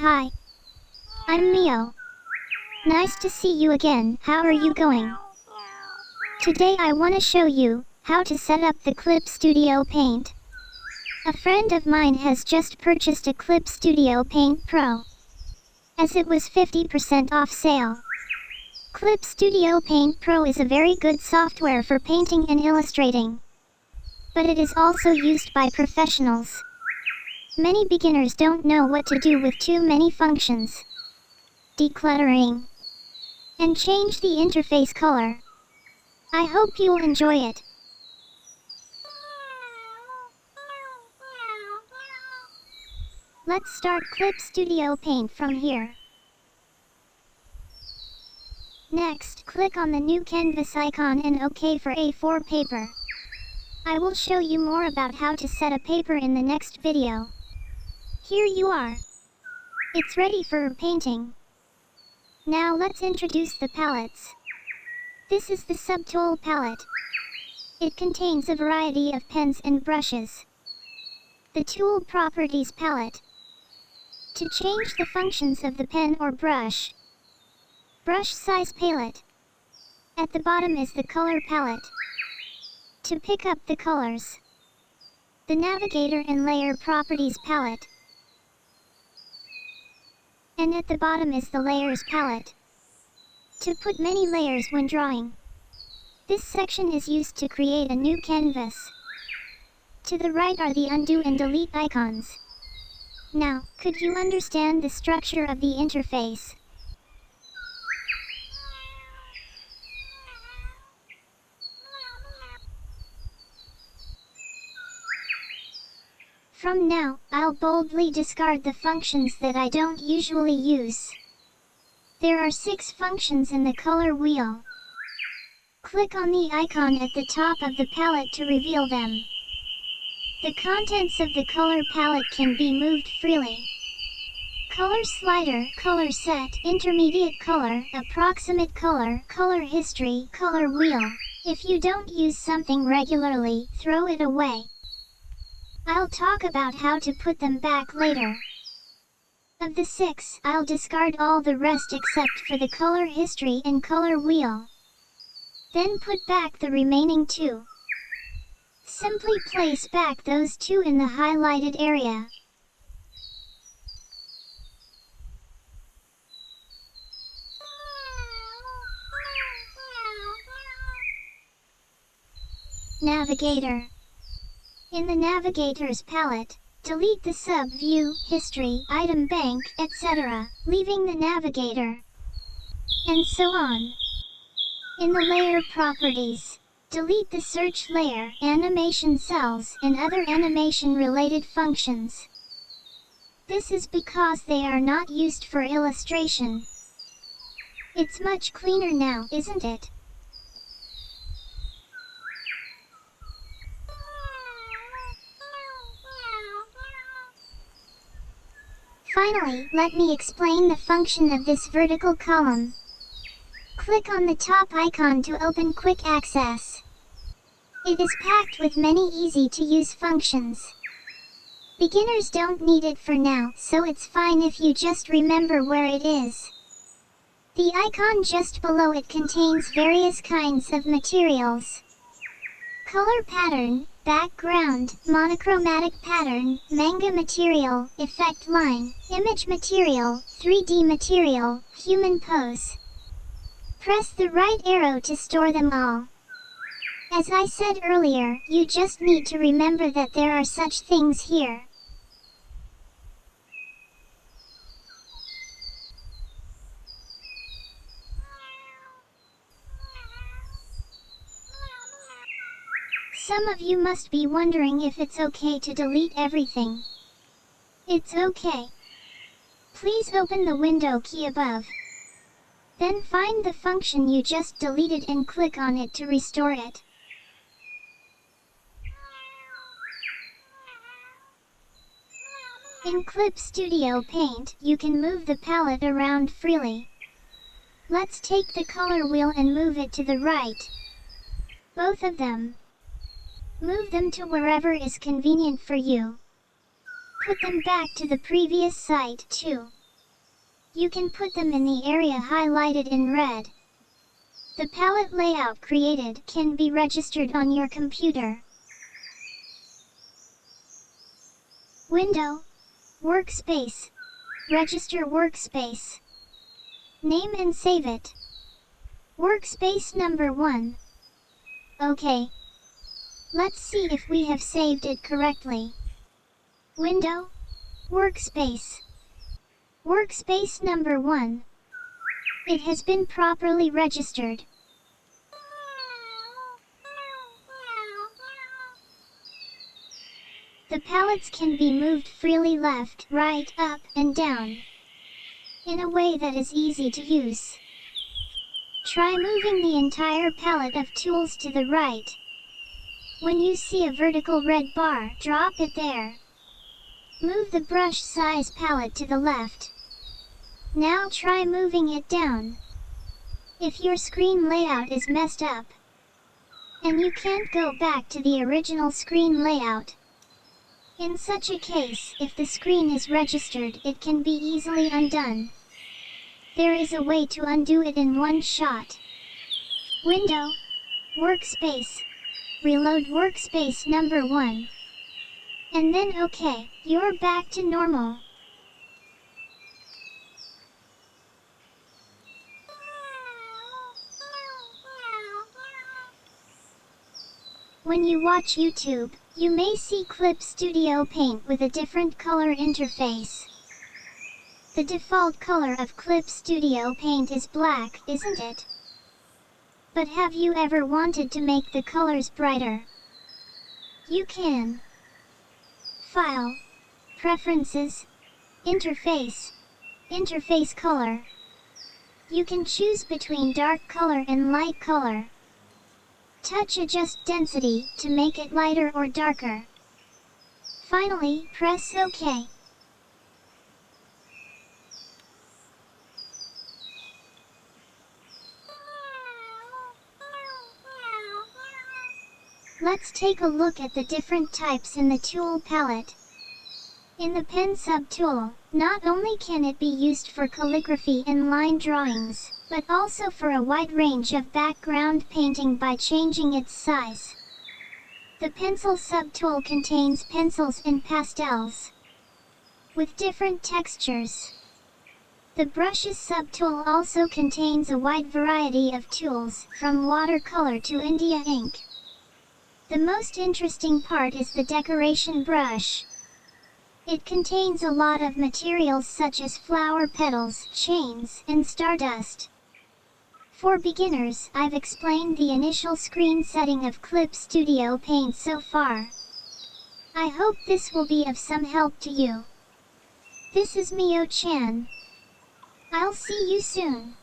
Hi, I'm Mio. Nice to see you again. How are you going? Today I want to show you how to set up the Clip Studio Paint. A friend of mine has just purchased a Clip Studio Paint Pro, as it was 50% off sale. Clip Studio Paint Pro is a very good software for painting and illustrating, but it is also used by professionals. Many beginners don't know what to do with too many functions, decluttering, and change the interface color. I hope you'll enjoy it. Let's start Clip Studio Paint from here. Next, click on the new canvas icon and OK for A4 paper. I will show you more about how to set a paper in the next video. Here you are. It's ready for painting. Now let's introduce the palettes. This is the Subtool palette. It contains a variety of pens and brushes. The Tool Properties palette. To change the functions of the pen or brush. Brush Size palette. At the bottom is the Color palette. To pick up the colors. The Navigator and Layer Properties palette. And at the bottom is the Layers palette. To put many layers when drawing. This section is used to create a new canvas. To the right are the Undo and Delete icons. Now, could you understand the structure of the interface? From now, I'll boldly discard the functions that I don't usually use. There are 6 functions in the color wheel. Click on the icon at the top of the palette to reveal them. The contents of the color palette can be moved freely. Color slider, color set, intermediate color, approximate color, color history, color wheel. If you don't use something regularly, throw it away. I'll talk about how to put them back later. Of the 6, I'll discard all the rest except for the color history and color wheel. Then put back the remaining 2. Simply place back those 2 in the highlighted area. Navigator. In the Navigator's palette, delete the sub-view, history, item bank, etc., leaving the Navigator, and so on. In the Layer Properties, delete the search layer, animation cells, and other animation-related functions. This is because they are not used for illustration. It's much cleaner now, isn't it? Finally, let me explain the function of this vertical column. Click on the top icon to open Quick Access. It is packed with many easy-to-use functions. Beginners don't need it for now, so it's fine if you just remember where it is. The icon just below it contains various kinds of materials. Color pattern, background, monochromatic pattern, manga material, effect line, image material, 3D material, human pose. Press the right arrow to store them all. As I said earlier, you just need to remember that there are such things here. Some of you must be wondering if it's okay to delete everything. It's okay. Please open the window key above. Then find the function you just deleted and click on it to restore it. In Clip Studio Paint, you can move the palette around freely. Let's take the color wheel and move it to the right. Both of them. Move them to wherever is convenient for you. Put them back to the previous site, too. You can put them in the area highlighted in red. The palette layout created can be registered on your computer. Window, Workspace, Register Workspace. Name and save it. Workspace number 1. OK. Let's see if we have saved it correctly. Window, Workspace. Workspace number 1. It has been properly registered. The palettes can be moved freely left, right, up, and down, in a way that is easy to use. Try moving the entire palette of tools to the right. When you see a vertical red bar, drop it there. Move the brush size palette to the left. Now try moving it down. If your screen layout is messed up, and you can't go back to the original screen layout, in such a case, if the screen is registered, it can be easily undone. There is a way to undo it in one shot. Window, Workspace, reload Workspace number 1. And then OK, you're back to normal. When you watch YouTube, you may see Clip Studio Paint with a different color interface. The default color of Clip Studio Paint is black, isn't it? But have you ever wanted to make the colors brighter? You can. File, Preferences, Interface, Interface Color. You can choose between dark color and light color. Touch Adjust Density to make it lighter or darker. Finally, press OK. Let's take a look at the different types in the tool palette. In the pen subtool, not only can it be used for calligraphy and line drawings, but also for a wide range of background painting by changing its size. The pencil subtool contains pencils and pastels with different textures. The brushes subtool also contains a wide variety of tools, from watercolor to India ink. The most interesting part is the decoration brush. It contains a lot of materials such as flower petals, chains, and stardust. For beginners, I've explained the initial screen setting of Clip Studio Paint so far. I hope this will be of some help to you. This is Mio Chan. I'll see you soon.